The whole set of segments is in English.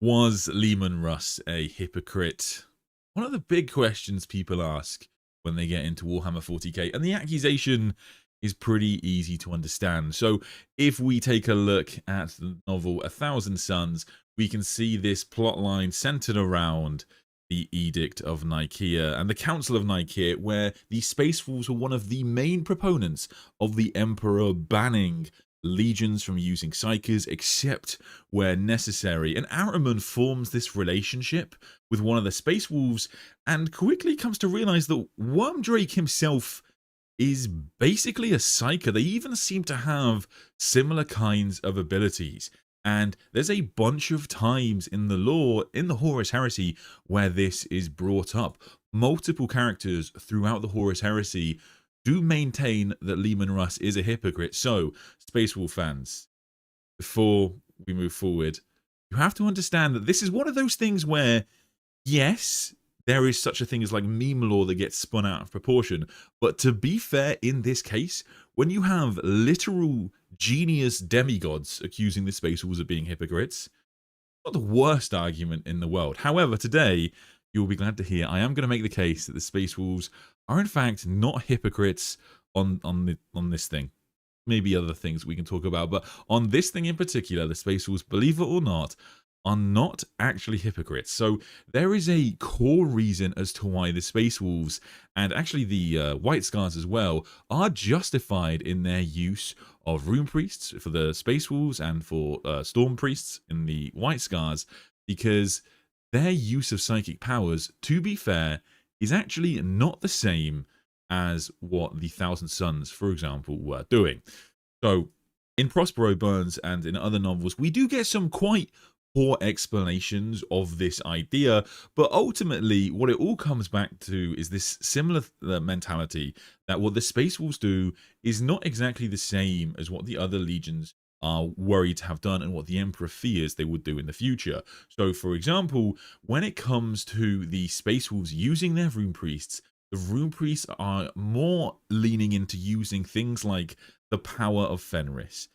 Was Leman Russ a hypocrite? One of the big questions people ask when they get into Warhammer 40k, and the accusation is pretty easy to understand. So if we take a look at the novel A Thousand Suns, we can see this plotline centered around the Edict of Nicaea and the Council of Nicaea, where the Space Wolves were one of the main proponents of the Emperor banning legions from using Psykers except where necessary. And Ahriman forms this relationship with one of the Space Wolves and quickly comes to realize that Wormdrake himself is basically a Psyker. They even seem to have similar kinds of abilities. And there's a bunch of times in the lore, in the Horus Heresy, where this is brought up. Multiple characters throughout the Horus Heresy do maintain that Leman Russ is a hypocrite. So, Space Wolf fans, before we move forward, you have to understand that this is one of those things where, yes, there is such a thing as like meme lore that gets spun out of proportion. But to be fair, in this case, when you have literal genius demigods accusing the Space Wolves of being hypocrites, not the worst argument in the world. However, today, you'll be glad to hear I am going to make the case that the Space Wolves are in fact not hypocrites on this thing. Maybe other things we can talk about, but on this thing in particular, the Space Wolves, believe it or not, are not actually hypocrites. So there is a core reason as to why the Space Wolves, and actually the White Scars as well, are justified in their use of Rune Priests for the Space Wolves and for Storm Priests in the White Scars, because their use of psychic powers, to be fair, is actually not the same as what the Thousand Suns, for example, were doing. So in Prospero Burns and in other novels, we do get some quite poor explanations of this idea, but ultimately what it all comes back to is this similar mentality that what the Space Wolves do is not exactly the same as what the other legions are worried to have done and what the Emperor fears they would do in the future. So for example, when it comes to the Space Wolves using their Rune Priests, the Rune Priests are more leaning into using things like the power of Fenris.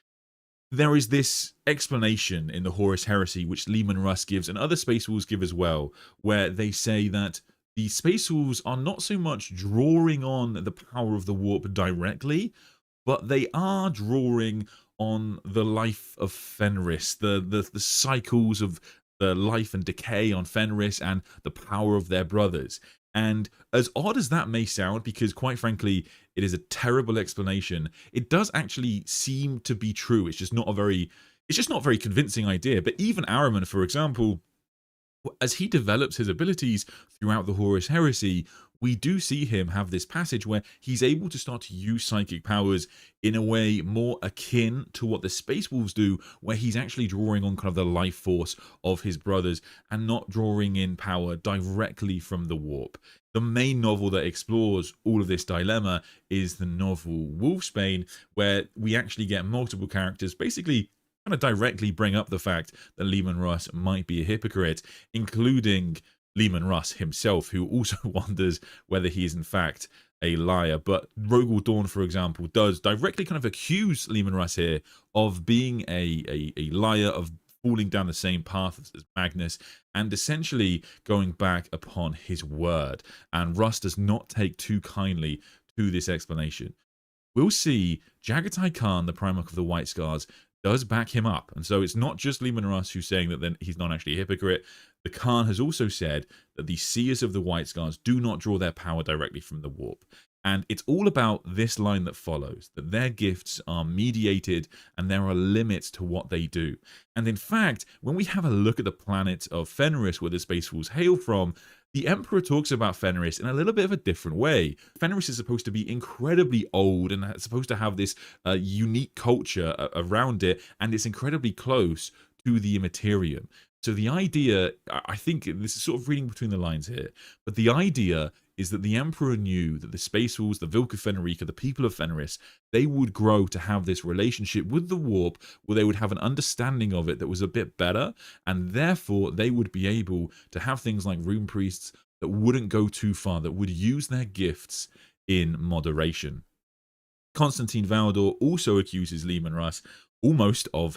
There is this explanation in the Horus Heresy, which Leman Russ gives and other Space Wolves give as well, where they say that the Space Wolves are not so much drawing on the power of the warp directly, but they are drawing on the life of Fenris, the cycles of the life and decay on Fenris and the power of their brothers. And as odd as that may sound, because quite frankly, it is a terrible explanation, it does actually seem to be true. It's just not a very convincing idea. But even Ahriman, for example, as he develops his abilities throughout the Horus Heresy, we do see him have this passage where he's able to start to use psychic powers in a way more akin to what the Space Wolves do, where he's actually drawing on kind of the life force of his brothers and not drawing in power directly from the warp. The main novel that explores all of this dilemma is the novel Wolfsbane, where we actually get multiple characters basically kind of directly bring up the fact that Leman Russ might be a hypocrite, including Leman Russ himself, who also wonders whether he is in fact a liar. But Rogel Dawn, for example, does directly kind of accuse Leman Russ here of being a liar, of falling down the same path as Magnus, and essentially going back upon his word. And Russ does not take too kindly to this explanation. We'll see Jagatai Khan, the Primarch of the White Scars, does back him up. And so it's not just Leman Russ who's saying that then he's not actually a hypocrite. The Khan has also said that the Seers of the White Scars do not draw their power directly from the warp. And it's all about this line that follows, that their gifts are mediated and there are limits to what they do. And in fact, when we have a look at the planet of Fenris, where the Space Wolves hail from, the Emperor talks about Fenris in a little bit of a different way. Fenris is supposed to be incredibly old and it's supposed to have this unique culture around it, and it's incredibly close to the Immaterium. So the idea, I think this is sort of reading between the lines here, but the idea is that the Emperor knew that the Space Wolves, the Vilka Fenrica, the people of Fenris, they would grow to have this relationship with the warp where they would have an understanding of it that was a bit better, and therefore they would be able to have things like Rune Priests that wouldn't go too far, that would use their gifts in moderation. Constantine Valdor also accuses Leman Russ almost of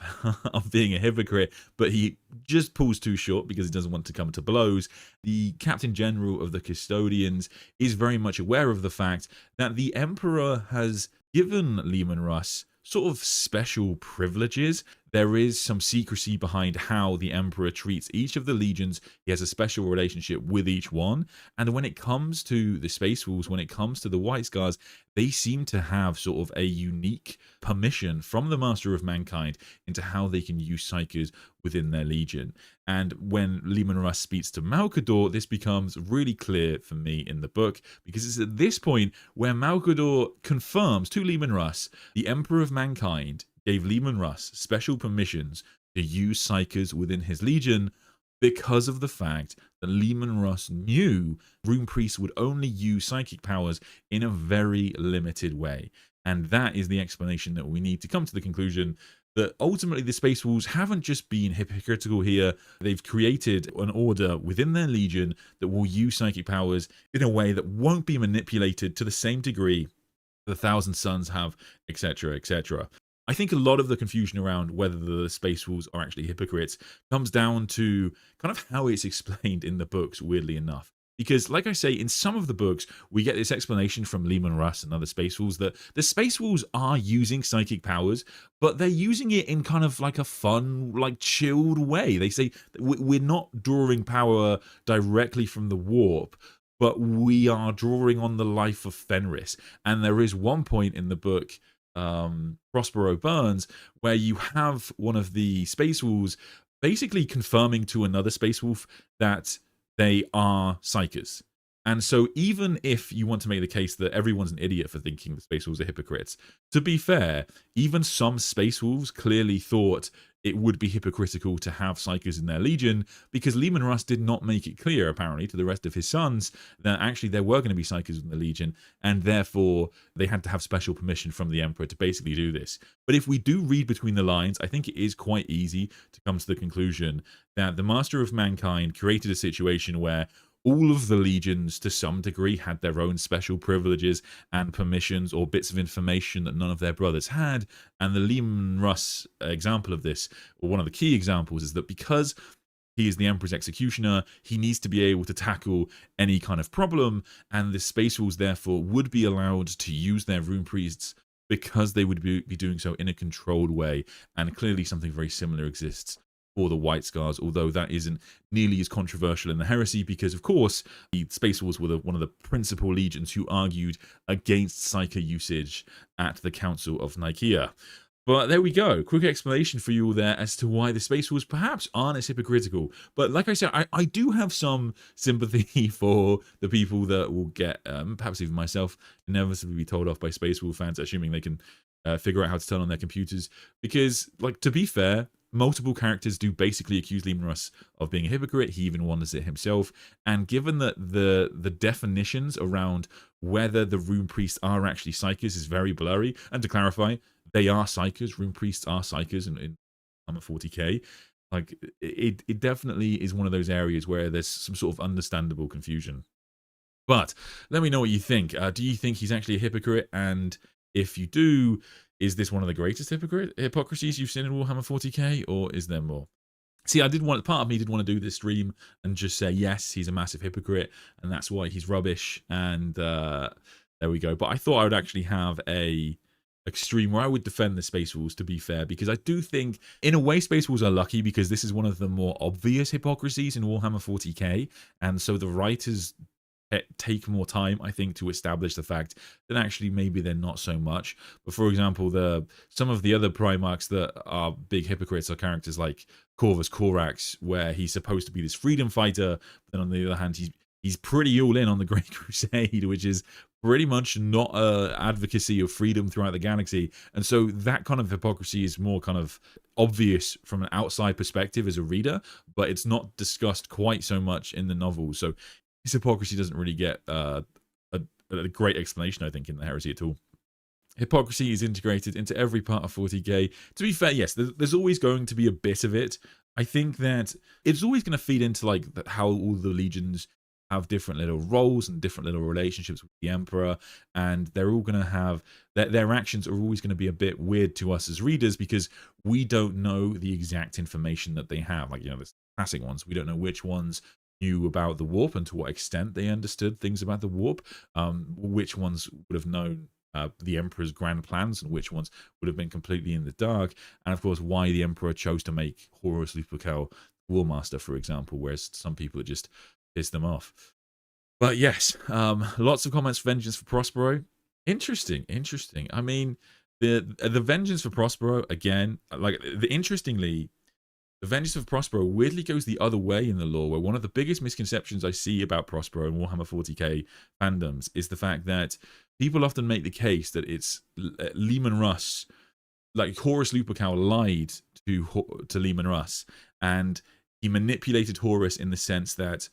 of being a hypocrite, but he just pulls too short because he doesn't want to come to blows. The Captain General of the Custodians is very much aware of the fact that the Emperor has given Leman Russ sort of special privileges. There is some secrecy behind how the Emperor treats each of the legions. He has a special relationship with each one. And when it comes to the Space Wolves, when it comes to the White Scars, they seem to have sort of a unique permission from the Master of Mankind into how they can use Psykers within their legion. And when Leman Russ speaks to Malcador, this becomes really clear for me in the book, because it's at this point where Malcador confirms to Leman Russ the Emperor of Mankind gave Leman Russ special permissions to use Psykers within his legion because of the fact that Leman Russ knew Rune Priests would only use psychic powers in a very limited way. And that is the explanation that we need to come to the conclusion that ultimately the Space Wolves haven't just been hypocritical here. They've created an order within their legion that will use psychic powers in a way that won't be manipulated to the same degree the Thousand Suns have, etc., etc. I think a lot of the confusion around whether the Space Wolves are actually hypocrites comes down to kind of how it's explained in the books, weirdly enough. Because, like I say, in some of the books, we get this explanation from Leman Russ and other Space Wolves that the Space Wolves are using psychic powers, but they're using it in kind of like a fun, like chilled way. They say, we're not drawing power directly from the warp, but we are drawing on the life of Fenris. And there is one point in the book, Prospero Burns, where you have one of the Space Wolves basically confirming to another Space Wolf that they are Psykers. And so even if you want to make the case that everyone's an idiot for thinking the Space Wolves are hypocrites, to be fair, even some Space Wolves clearly thought it would be hypocritical to have Psykers in their legion, because Leman Russ did not make it clear, apparently, to the rest of his sons that actually there were going to be Psykers in the legion, and therefore they had to have special permission from the Emperor to basically do this. But if we do read between the lines, I think it is quite easy to come to the conclusion that the Master of Mankind created a situation where all of the legions, to some degree, had their own special privileges and permissions or bits of information that none of their brothers had. And the Leman Russ example of this, or one of the key examples, is that because he is the Emperor's executioner, he needs to be able to tackle any kind of problem, and the Space Wolves, therefore, would be allowed to use their Rune Priests because they would be doing so in a controlled way. And clearly something very similar exists for the White Scars, although that isn't nearly as controversial in the heresy, because of course the Space Wolves were one of the principal legions who argued against Psyker usage at the Council of Nicaea. But there we go, quick explanation for you all there as to why the Space Wolves perhaps aren't as hypocritical. But like I said, I do have some sympathy for the people that will get, perhaps even myself, inevitably be told off by Space Wolf fans, assuming they can figure out how to turn on their computers. Because, like, to be fair, multiple characters do basically accuse Leman Russ of being a hypocrite. He even wonders it himself. And given that the definitions around whether the Rune Priests are actually Psykers is very blurry, and to clarify, they are Psykers. Rune Priests are Psykers in Warhammer 40k. Like, it definitely is one of those areas where there's some sort of understandable confusion. But let me know what you think. Do you think he's actually a hypocrite? And if you do, is this one of the greatest hypocrisies you've seen in Warhammer 40k, or is there more? See, part of me did want to do this stream and just say, yes, he's a massive hypocrite, and that's why he's rubbish, and there we go. But I thought I would actually have a extreme where I would defend the Space Wolves, to be fair, because I do think, in a way, Space Wolves are lucky because this is one of the more obvious hypocrisies in Warhammer 40k, and so the writers take more time, I think, to establish the fact that actually maybe they're not so much. But for example, some of the other Primarchs that are big hypocrites are characters like Corvus Corax, where he's supposed to be this freedom fighter, but then on the other hand, he's pretty all in on the Great Crusade, which is pretty much not a advocacy of freedom throughout the galaxy. And so that kind of hypocrisy is more kind of obvious from an outside perspective as a reader, but it's not discussed quite so much in the novels. So his hypocrisy doesn't really get a great explanation, I think, in the heresy at all. Hypocrisy is integrated into every part of 40k. To be fair, yes, there's always going to be a bit of it. I think that it's always going to feed into like how all the legions have different little roles and different little relationships with the Emperor, and they're all going to have their actions are always going to be a bit weird to us as readers because we don't know the exact information that they have. Like, the classic ones, we don't know which ones knew about the warp and to what extent they understood things about the warp, which ones would have known the Emperor's grand plans and which ones would have been completely in the dark, and of course why the Emperor chose to make Horus Lupercal Warmaster, for example, whereas some people just pissed them off. But yes, lots of comments for Vengeance for Prospero. Interesting. I mean, the Vengeance for Prospero, again, like, interestingly, the Vengeance of Prospero weirdly goes the other way in the lore, where one of the biggest misconceptions I see about Prospero and Warhammer 40k fandoms is the fact that people often make the case that it's Leman Russ, like Horus Lupercal lied to Leman Russ, and he manipulated Horus in the sense that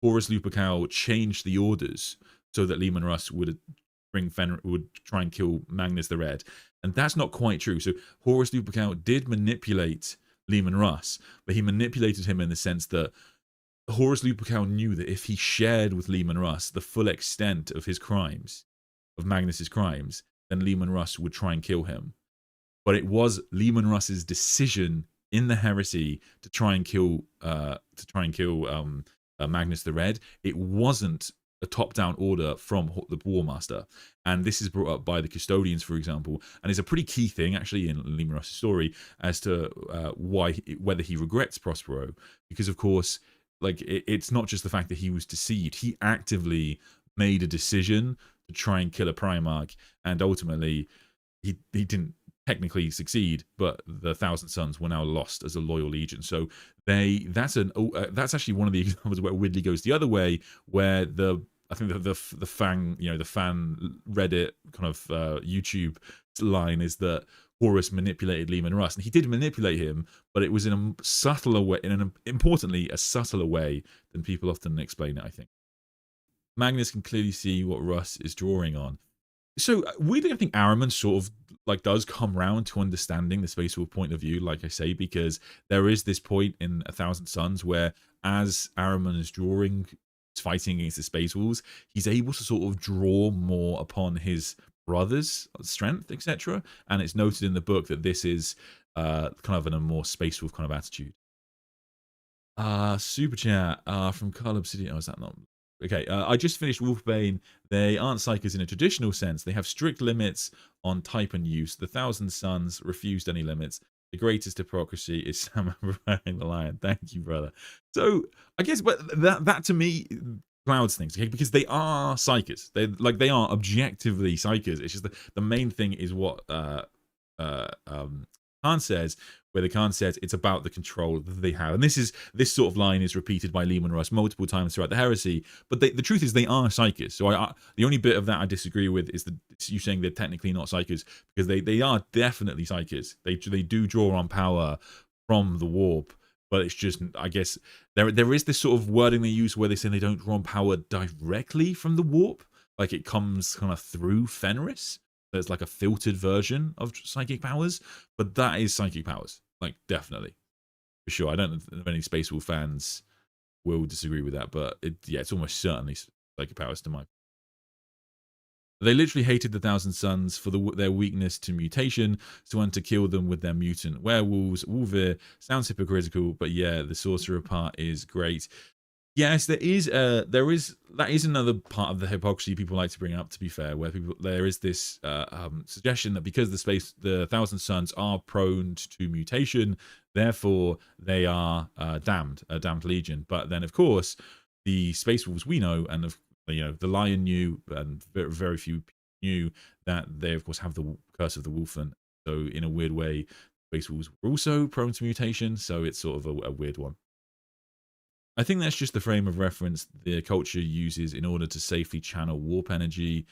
Horus Lupercal changed the orders so that Leman Russ would try and kill Magnus the Red, and that's not quite true. So Horus Lupercal did manipulate Leman Russ, but he manipulated him in the sense that Horus Lupercal knew that if he shared with Leman Russ the full extent of his crimes, of Magnus's crimes, then Leman Russ would try and kill him. But it was Leman Russ's decision in the heresy to try and kill Magnus the Red. It wasn't a top-down order from the War Master, and this is brought up by the Custodians, for example, and is a pretty key thing actually in Leman Russ's story as to whether he regrets Prospero, because of course, like, it's not just the fact that he was deceived. He actively made a decision to try and kill a Primarch, and ultimately he didn't technically succeed, but the Thousand Sons were now lost as a loyal legion. So that's actually one of the examples where Ridley goes the other way, where I think the fan Reddit kind of YouTube line is that Horus manipulated Leman Russ, and he did manipulate him, but it was in a subtler way, importantly a subtler way than people often explain it, I think. Magnus can clearly see what Russ is drawing on. So weirdly, I think Ahriman sort of like does come round to understanding the Space Wolf point of view, like I say, because there is this point in A Thousand Suns where, as Ahriman is fighting against the Space Wolves, he's able to sort of draw more upon his brother's strength, etc. And it's noted in the book that this is kind of in a more Space Wolf kind of attitude. Super chat from Carl Obsidian. Oh, is that not? Okay, I just finished Wolfbane. They aren't Psykers in a traditional sense. They have strict limits on type and use. The Thousand Sons refused any limits. The greatest hypocrisy is Sam preparing the lion. Thank you, brother. So I guess, but that to me clouds things, okay? Because they are Psykers. They are objectively Psykers. It's just the main thing is what Khan says, where the Khan says it's about the control that they have. And this sort of line is repeated by Leman Russ multiple times throughout the heresy. But the truth is they are Psykers. So the only bit of that I disagree with is you saying they're technically not Psykers, because they are definitely Psykers. They do draw on power from the warp. But it's just, I guess, there is this sort of wording they use where they say they don't draw on power directly from the warp. Like it comes kind of through Fenris. There's like a filtered version of psychic powers, but that is psychic powers, like definitely, for sure. I don't know if any Space Wolf fans will disagree with that, but it's almost certainly psychic powers to my. They literally hated the Thousand Sons for their weakness to mutation, so wanted to kill them with their mutant werewolves. Wolvir sounds hypocritical, but yeah, the sorcerer part is great. Yes, that is another part of the hypocrisy people like to bring up, to be fair, where there is this suggestion that because the Thousand Sons are prone to mutation, therefore they are damned, a damned legion. But then, of course, the Space Wolves we know, and the Lion knew, and very few knew that they, of course, have the curse of the Wolfen. So in a weird way, Space Wolves were also prone to mutation. So it's sort of a weird one. I think that's just the frame of reference the culture uses in order to safely channel warp energy.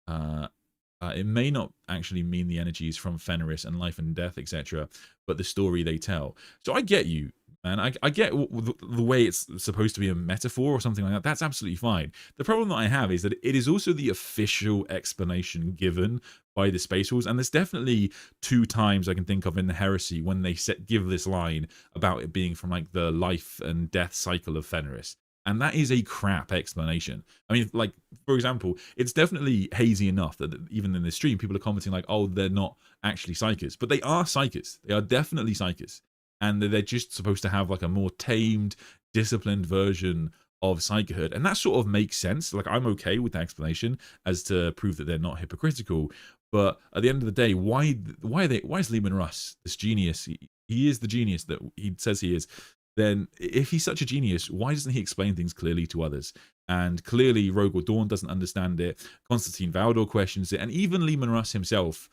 It may not actually mean the energy is from Fenris and life and death, etc., but the story they tell. So I get you, man. I get the way it's supposed to be a metaphor or something like that. That's absolutely fine. The problem that I have is that it is also the official explanation given by the Space Wolves, and there's definitely 2 times I can think of in the Heresy when they give this line about it being from like the life and death cycle of Fenris, And that is a crap explanation. I mean, like, for example, it's definitely hazy enough that even in this stream, people are commenting like, oh, they're not actually Psykers. But they are Psykers. They are definitely Psykers. And they're just supposed to have like a more tamed, disciplined version of Psykerhood. And that sort of makes sense. Like, I'm okay with that explanation as to prove that they're not hypocritical. But at the end of the day, why is Leman Russ this genius? He is the genius that he says he is. Then if he's such a genius, why doesn't he explain things clearly to others? And clearly Rogue Dawn doesn't understand it, Constantine Valdor questions it, and even Leman Russ himself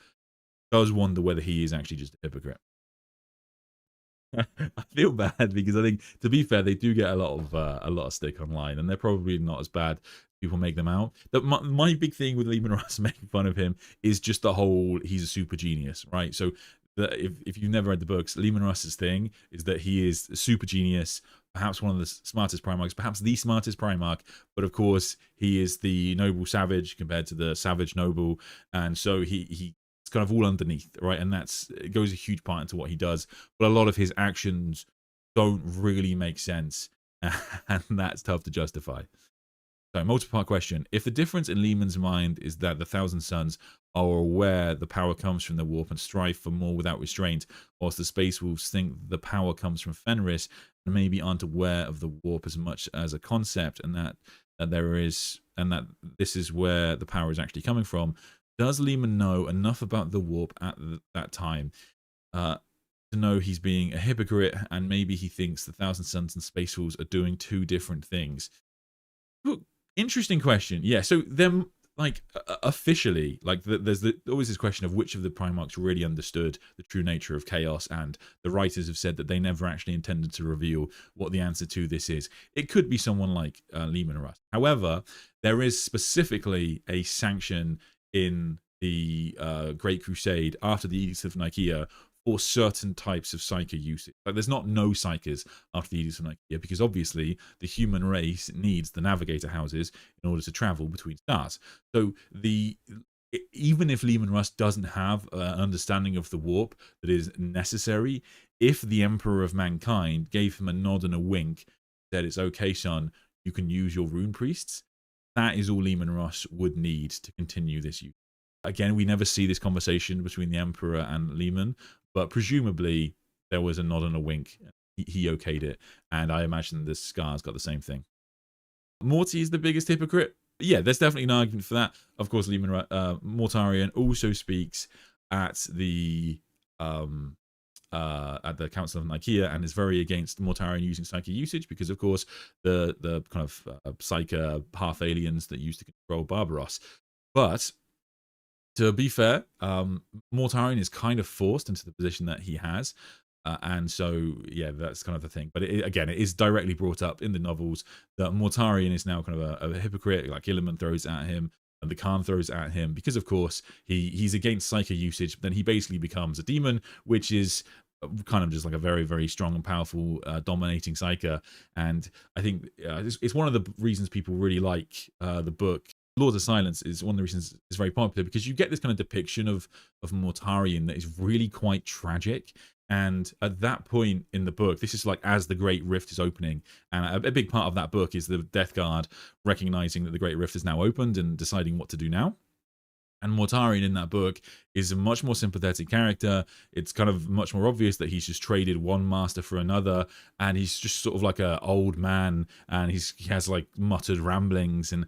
does wonder whether he is actually just a hypocrite. I feel bad because I think, to be fair, they do get a lot of stick online, and they're probably not as bad as people make them out. That my big thing with Leman Russ making fun of him is just the whole he's a super genius, right? So if you've never read the books, Leman Russ's thing is that he is a super genius, perhaps one of the smartest Primarchs, perhaps the smartest Primarch, but of course he is the noble savage compared to the savage noble, and so he's kind of all underneath, right? And it goes a huge part into what he does, but a lot of his actions don't really make sense, and that's tough to justify. So, multi-part question. If the difference in Leman's mind is that the Thousand Sons are aware the power comes from the warp and strive for more without restraint, whilst the Space Wolves think the power comes from Fenris and maybe aren't aware of the warp as much as a concept, and that this is where the power is actually coming from, does Leman know enough about the warp at that time to know he's being a hypocrite, and maybe he thinks the Thousand Sons and Space Wolves are doing two different things? Look, interesting question. Yeah, so them, like, officially, like, there's always this question of which of the Primarchs really understood the true nature of chaos, and the writers have said that they never actually intended to reveal what the answer to this is. It could be someone like Leman Russ. However, there is specifically a sanction in the Great Crusade after the Edict of Nicaea for certain types of Psyker usage. Like, there's not no Psykers after the Edict of Nicaea, because obviously the human race needs the navigator houses in order to travel between stars. So even if Leman Russ doesn't have an understanding of the warp that is necessary, if the Emperor of Mankind gave him a nod and a wink, said, it's okay, son, you can use your rune priests, that is all Leman Russ would need to continue this use. Again, we never see this conversation between the Emperor and Leman, but presumably there was a nod and a wink. He okayed it, and I imagine the Scar's got the same thing. Morty is the biggest hypocrite. Yeah, there's definitely an argument for that. Of course, Mortarion also speaks at the Council of Nicaea and is very against Mortarion using Psyker usage, because of course the kind of Psyker half aliens that used to control Barbaros. But to be fair, Mortarion is kind of forced into the position that he has. And so, yeah, that's kind of the thing. But again, it is directly brought up in the novels that Mortarion is now kind of a hypocrite, like Illiman throws at him, and the Khan throws at him, because, of course, he's against Psyker usage. Then he basically becomes a demon, which is kind of just like a very, very strong and powerful dominating Psyker. And I think it's one of the reasons people really like the book. Lords of Silence is one of the reasons it's very popular, because you get this kind of depiction of Mortarion that is really quite tragic. And at that point in the book, this is like as the Great Rift is opening, and a big part of that book is the Death Guard recognizing that the Great Rift is now opened and deciding what to do now. And Mortarion in that book is a much more sympathetic character. It's kind of much more obvious that he's just traded one master for another, and he's just sort of like an old man, and he has like muttered ramblings, and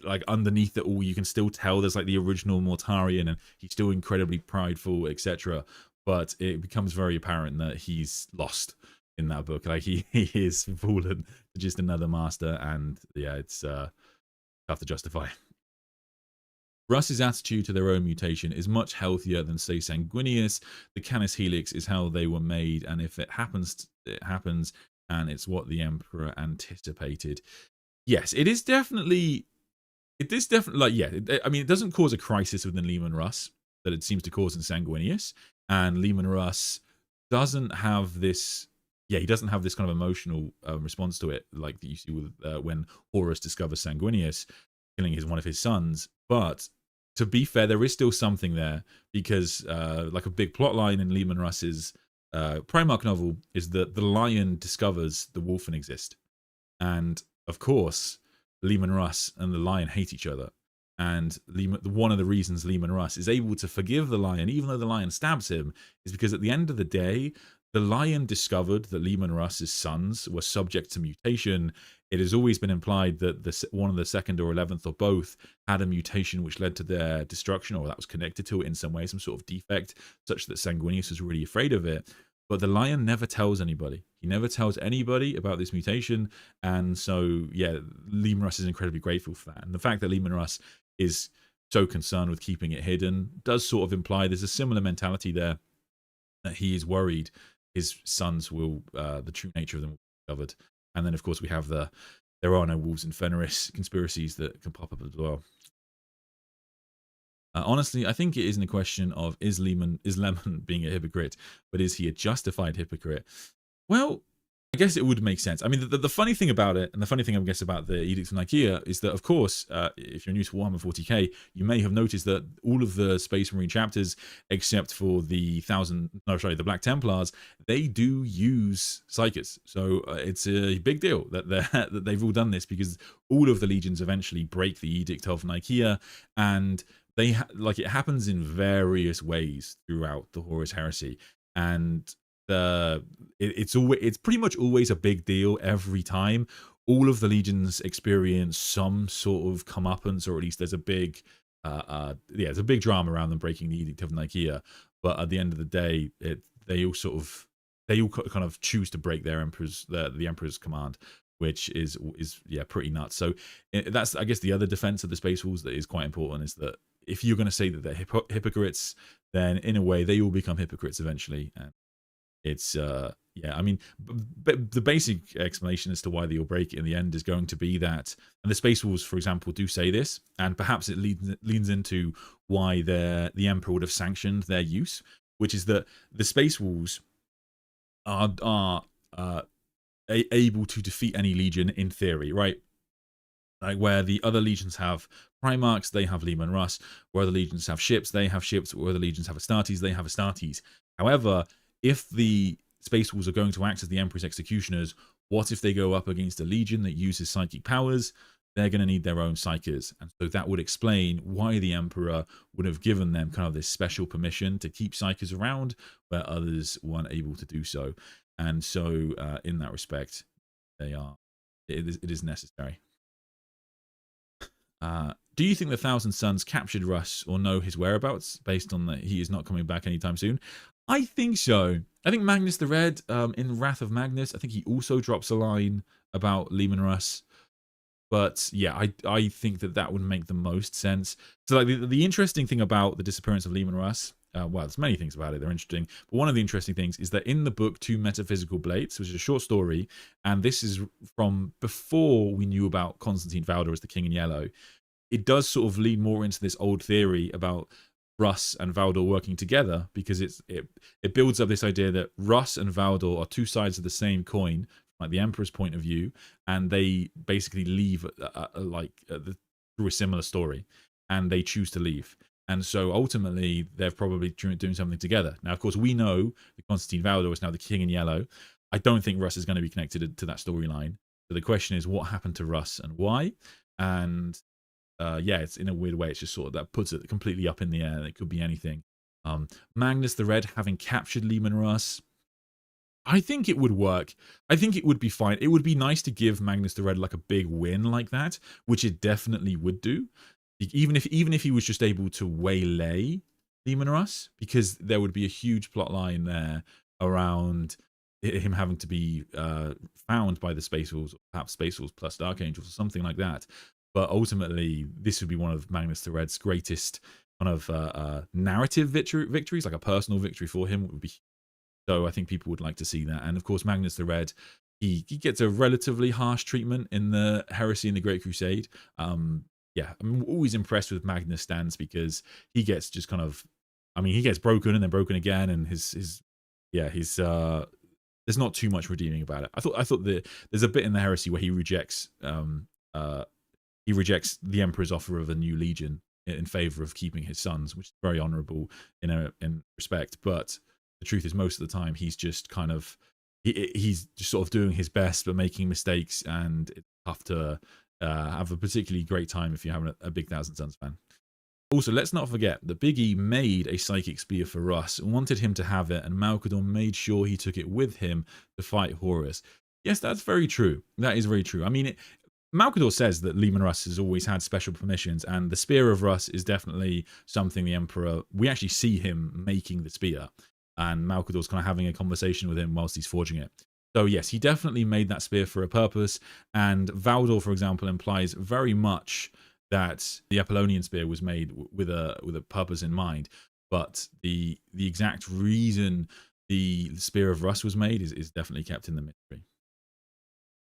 like underneath it all, you can still tell there's like the original Mortarion, and he's still incredibly prideful, etc. But it becomes very apparent that he's lost in that book. Like he is fallen to just another master, and yeah, it's tough to justify. Russ's attitude to their own mutation is much healthier than, say, Sanguinius. The Canis Helix is how they were made, and if it happens, it happens, and it's what the Emperor anticipated. Yes, it is definitely like, yeah, I mean, it doesn't cause a crisis within Leman Russ that it seems to cause in Sanguinius, and Leman Russ doesn't have this. Yeah, he doesn't have this kind of emotional response to it like that you see with when Horus discovers Sanguinius killing one of his sons. But to be fair, there is still something there, because like a big plot line in Leman Russ's Primarch novel is that the lion discovers the wolfen exist, and of course, Leman Russ and the Lion hate each other. And one of the reasons Leman Russ is able to forgive the Lion, even though the Lion stabs him, is because at the end of the day, the Lion discovered that Leman Russ's sons were subject to mutation. It has always been implied that one of the second or 11th or both had a mutation which led to their destruction, or that was connected to it in some way, some sort of defect, such that Sanguinius was really afraid of it. But the Lion never tells anybody. He never tells anybody about this mutation. And so, yeah, Leman Russ is incredibly grateful for that. And the fact that Leman Russ is so concerned with keeping it hidden does sort of imply there's a similar mentality there, that he is worried his sons will, the true nature of them will be discovered. And then, of course, we have there are no wolves in Fenris conspiracies that can pop up as well. Honestly, I think it isn't a question of is Lemon being a hypocrite, but is he a justified hypocrite? Well, I guess it would make sense. I mean, the funny thing about it, and the funny thing I guess about the Edict from Nicaea, is that, of course, if you're new to Warhammer 40k, you may have noticed that all of the Space Marine chapters, except for the Black Templars, they do use Psykers. So it's a big deal that that they've all done this, because all of the legions eventually break the Edict of Nicaea, and it happens in various ways throughout the Horus Heresy, and it's pretty much always a big deal every time. All of the legions experience some sort of comeuppance, or at least there's a big there's a big drama around them breaking the Edict of Nicaea. But at the end of the day, they all kind of choose to break their the emperor's command, which is pretty nuts. So that's, I guess, the other defense of the Space Wolves that is quite important, is that if you're going to say that they're hypocrites, then in a way they all become hypocrites eventually. And it's I mean, the basic explanation as to why they all break it in the end is going to be that, and the Space Wolves, for example, do say this, and perhaps it leans into why the Emperor would have sanctioned their use, which is that the Space Wolves are able to defeat any legion in theory, right? Like where the other legions have Primarchs, they have Leman Russ. Where the legions have ships, they have ships. Where the legions have Astartes, they have Astartes. However, if the Space Wolves are going to act as the Emperor's executioners, what if they go up against a legion that uses psychic powers? They're going to need their own Psykers. And so that would explain why the Emperor would have given them kind of this special permission to keep Psykers around where others weren't able to do so. And so in that respect, it is necessary. Do you think the Thousand Sons captured Russ or know his whereabouts based on that he is not coming back anytime soon? I think so. I think Magnus the Red, in Wrath of Magnus, I think he also drops a line about Leman Russ. But yeah, I think that would make the most sense. So like the interesting thing about the disappearance of Leman Russ, well, there's many things about it, they're interesting, but one of the interesting things is that in the book Two Metaphysical Blades, which is a short story, and this is from before we knew about Constantine Valdor as the King in Yellow, it does sort of lead more into this old theory about Russ and Valdor working together, because it builds up this idea that Russ and Valdor are two sides of the same coin, like the Emperor's point of view, and they basically leave through a similar story, and they choose to leave. And so ultimately, they're probably doing something together. Now, of course, we know that Constantine Valdor is now the King in Yellow. I don't think Russ is going to be connected to that storyline. So the question is, what happened to Russ and why? And it's in a weird way, it's just sort of that puts it completely up in the air. It could be anything. Magnus the Red having captured Leman Russ, I think it would work. I think it would be fine. It would be nice to give Magnus the Red like a big win like that, which it definitely would do. Even if he was just able to waylay Leman Russ, because there would be a huge plot line there around him having to be found by the Space Wolves, or perhaps Space Wolves plus Dark Angels or something like that. But ultimately, this would be one of Magnus the Red's greatest kind of narrative victories, like a personal victory for him. It would be so. I think people would like to see that. And of course, Magnus the Red, he gets a relatively harsh treatment in the Heresy and the Great Crusade. I'm always impressed with Magnus' stance, because he gets just kind of, he gets broken and then broken again, and he's there's not too much redeeming about it. I thought there's a bit in the Heresy where he rejects the Emperor's offer of a new legion in favor of keeping his sons, which is very honorable in respect. But the truth is, most of the time, he's just kind of he's just sort of doing his best but making mistakes, and it's tough to have a particularly great time if you're having a big Thousand Suns fan. Also, let's not forget that Big E made a psychic spear for Russ and wanted him to have it, and Malkador made sure he took it with him to fight Horus. Yes, that's very true. That is very true. I mean, Malkador says that Leman Russ has always had special permissions, and the Spear of Russ is definitely something the Emperor... We actually see him making the spear, and Malkador's kind of having a conversation with him whilst he's forging it. So yes, he definitely made that spear for a purpose, and Valdor, for example, implies very much that the Apollonian spear was made with a purpose in mind, but the exact reason the Spear of Russ was made is definitely kept in the mystery.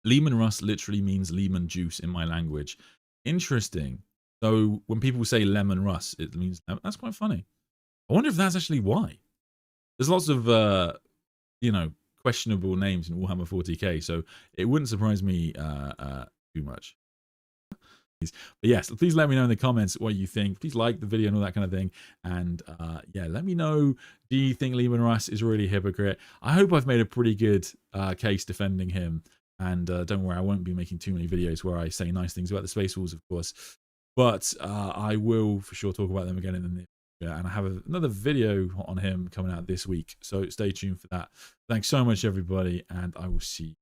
Leman Russ literally means lemon juice in my language. Interesting. So when people say lemon Russ, it means... That's quite funny. I wonder if that's actually why. There's lots of, you know, questionable names in Warhammer 40k, so it wouldn't surprise me too much. But yes, please let me know in the comments what you think. Please like the video and all that kind of thing. And yeah, let me know, do you think Leman Russ is really a hypocrite? I hope I've made a pretty good case defending him. And don't worry, I won't be making too many videos where I say nice things about the Space Wolves, of course. But I will for sure talk about them again in the near future. And I have another video on him coming out this week. So stay tuned for that. Thanks so much, everybody. And I will see you.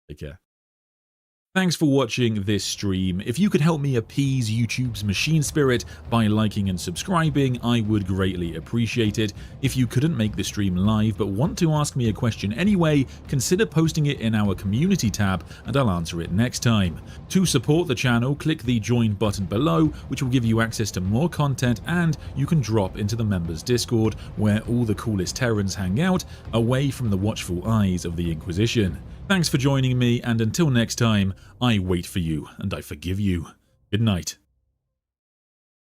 Take care. Thanks for watching this stream. If you could help me appease YouTube's machine spirit by liking and subscribing, I would greatly appreciate it. If you couldn't make the stream live but want to ask me a question anyway, consider posting it in our community tab and I'll answer it next time. To support the channel, click the join button below, which will give you access to more content, and you can drop into the members Discord where all the coolest Terrans hang out, away from the watchful eyes of the Inquisition. Thanks for joining me, and until next time, I wait for you and I forgive you. Good night.